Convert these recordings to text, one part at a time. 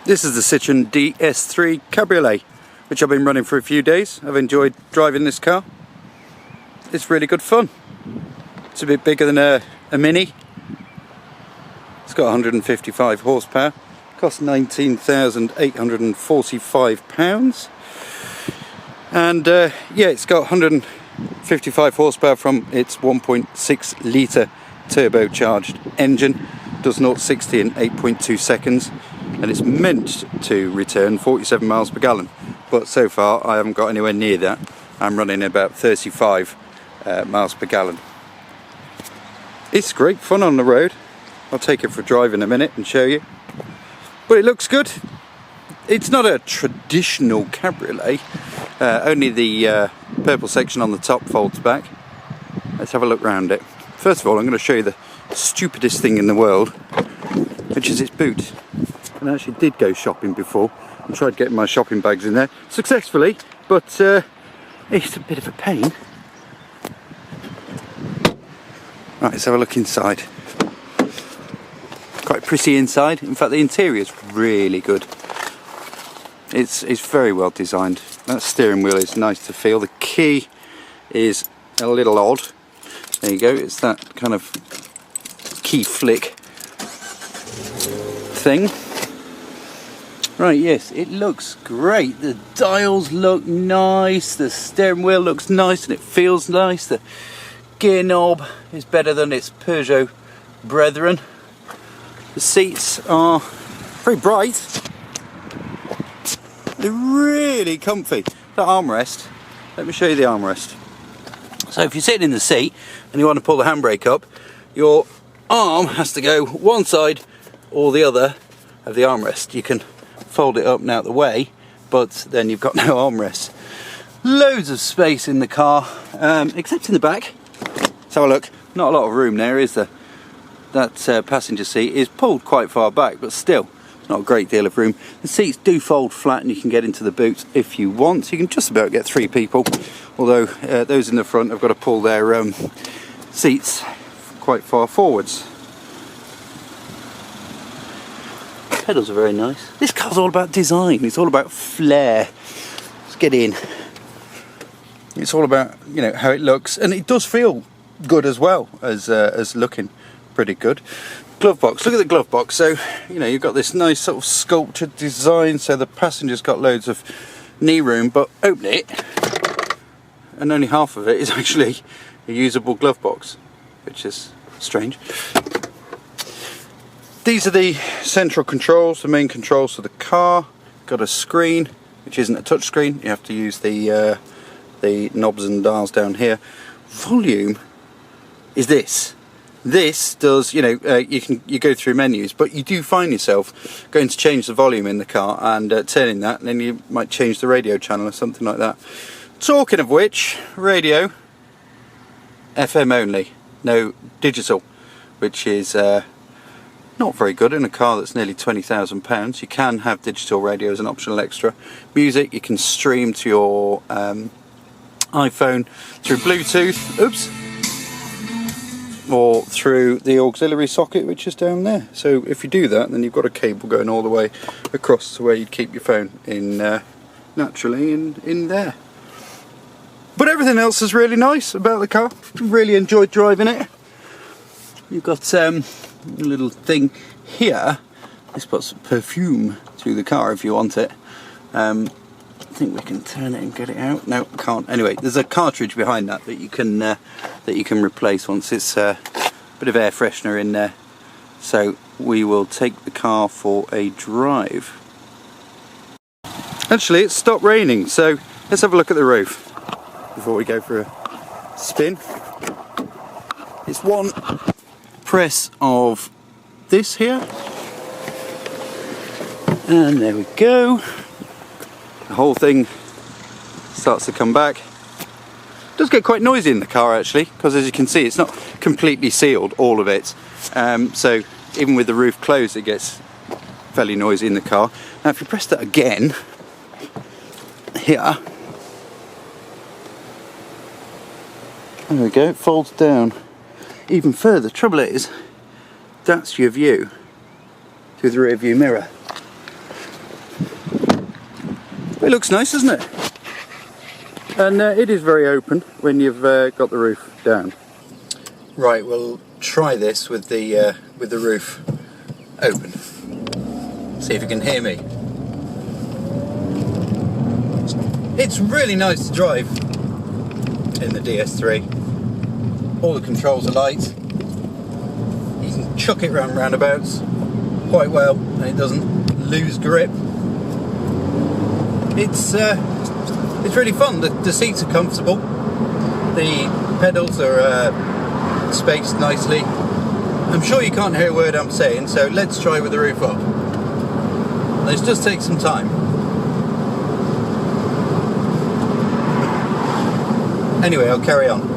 This is the Citroen DS3 Cabrio, which I've been running for a few days. I've enjoyed driving this car. It's really good fun. It's a bit bigger than a Mini. It's got 155 horsepower. Costs £19,845. And yeah, it's got 155 horsepower from its 1.6 litre turbocharged engine. Does 0 to 60 in 8.2 seconds. And it's meant to return 47 miles per gallon, but so far I haven't got anywhere near that. I'm running about 35 miles per gallon. It's great fun on the road. I'll take it for a drive in a minute and show you, but it looks good. It's not a traditional cabriolet, only the purple section on the top folds back. Let's have a look round it. First of all, I'm going to show you the stupidest thing in the world, which is its boot. I actually did go shopping before and tried getting my shopping bags in there successfully, but it's a bit of a pain. Right, let's have a look inside. Quite pretty inside. In fact, the interior is really good. It's very well designed. That steering wheel is nice to feel. The key is a little odd. There you go. It's that kind of key flick thing. Right, yes, it looks great. The dials look nice, the steering wheel looks nice and it feels nice. The gear knob is better than its Peugeot brethren. The seats are very bright. They're really comfy. The armrest, let me show you the armrest. So if you're sitting in the seat and you want to pull the handbrake up, your arm has to go one side or the other of the armrest. You can fold it up and out the way, but then you've got no armrest. Loads of space in the car, except in the back. Let's have a look. Not a lot of room there, is there? That passenger seat is pulled quite far back, but still not a great deal of room. The seats do fold flat and you can get into the boot if you want. You can just about get 3 people, although those in the front have got to pull their seats quite far forwards. Pedals are very nice. This car's all about design. It's all about flair. Let's get in. It's all about, you know, how it looks, and it does feel good as well as looking pretty good. Glove box. Look at the glove box. So, you know, you've got this nice sort of sculptured design. So the passenger's got loads of knee room, but open it, and only half of it is actually a usable glove box, which is strange. These are the central controls, the main controls for the car. Got a screen, which isn't a touch screen. You have to use the knobs and dials down here. Volume is this. This does, you know, you go through menus, but you do find yourself going to change the volume in the car and turning that, and then you might change the radio channel or something like that. Talking of which, radio, FM only, no digital, which is not very good in a car that's nearly £20,000. You can have digital radio as an optional extra. Music, you can stream to your iPhone through Bluetooth, or through the auxiliary socket, which is down there. So if you do that, then you've got a cable going all the way across to where you'd keep your phone in, naturally in there. But everything else is really nice about the car. Really enjoyed driving it. You've got a little thing here. This puts perfume through the car if you want it. I think we can turn it and get it out. No, can't. Anyway, there's a cartridge behind that you can replace once it's a bit of air freshener in there. So we will take the car for a drive. Actually, it's stopped raining, so let's have a look at the roof before we go for a spin. It's one press of this here, and there we go. The whole thing starts to come back. It does get quite noisy in the car actually, because as you can see it's not completely sealed, all of it, so even with the roof closed it gets fairly noisy in the car. Now if you press that again here, there we go, it folds down even further. Trouble is, that's your view through the rear view mirror. It looks nice, doesn't it? And it is very open when you've got the roof down. Right, we'll try this with the roof open. See if you can hear me. It's really nice to drive in the DS3. All the controls are light. You can chuck it around roundabouts quite well and it doesn't lose grip. It's really fun. The seats are comfortable. The pedals are spaced nicely. I'm sure you can't hear a word I'm saying, so let's try with the roof up. This does take some time. Anyway, I'll carry on.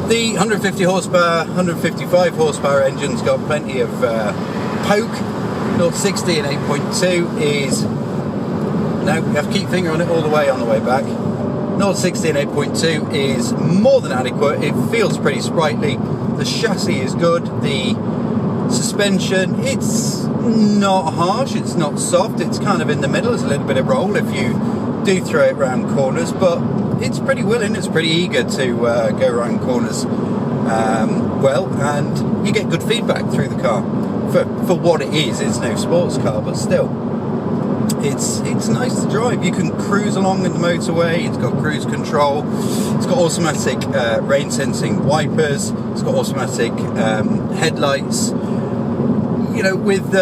The 150 horsepower, 155 horsepower engine's got plenty of poke. 0-60 and 8.2 is... No, you have to keep finger on it all the way on the way back. 0-60 and 8.2 is more than adequate. It feels pretty sprightly. The chassis is good. The suspension, it's not harsh, it's not soft, it's kind of in the middle. There's a little bit of roll if you do throw it around corners, but it's pretty willing, it's pretty eager to go around corners well, and you get good feedback through the car. For what it is, it's no sports car, but still, it's nice to drive. You can cruise along in the motorway. It's got cruise control. It's got automatic rain sensing wipers. It's got automatic headlights. You know, with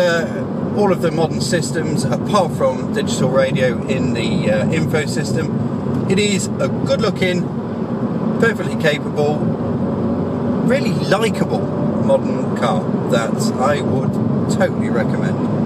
all of the modern systems, apart from digital radio in the info system, it is a good-looking, perfectly capable, really likeable modern car that I would totally recommend.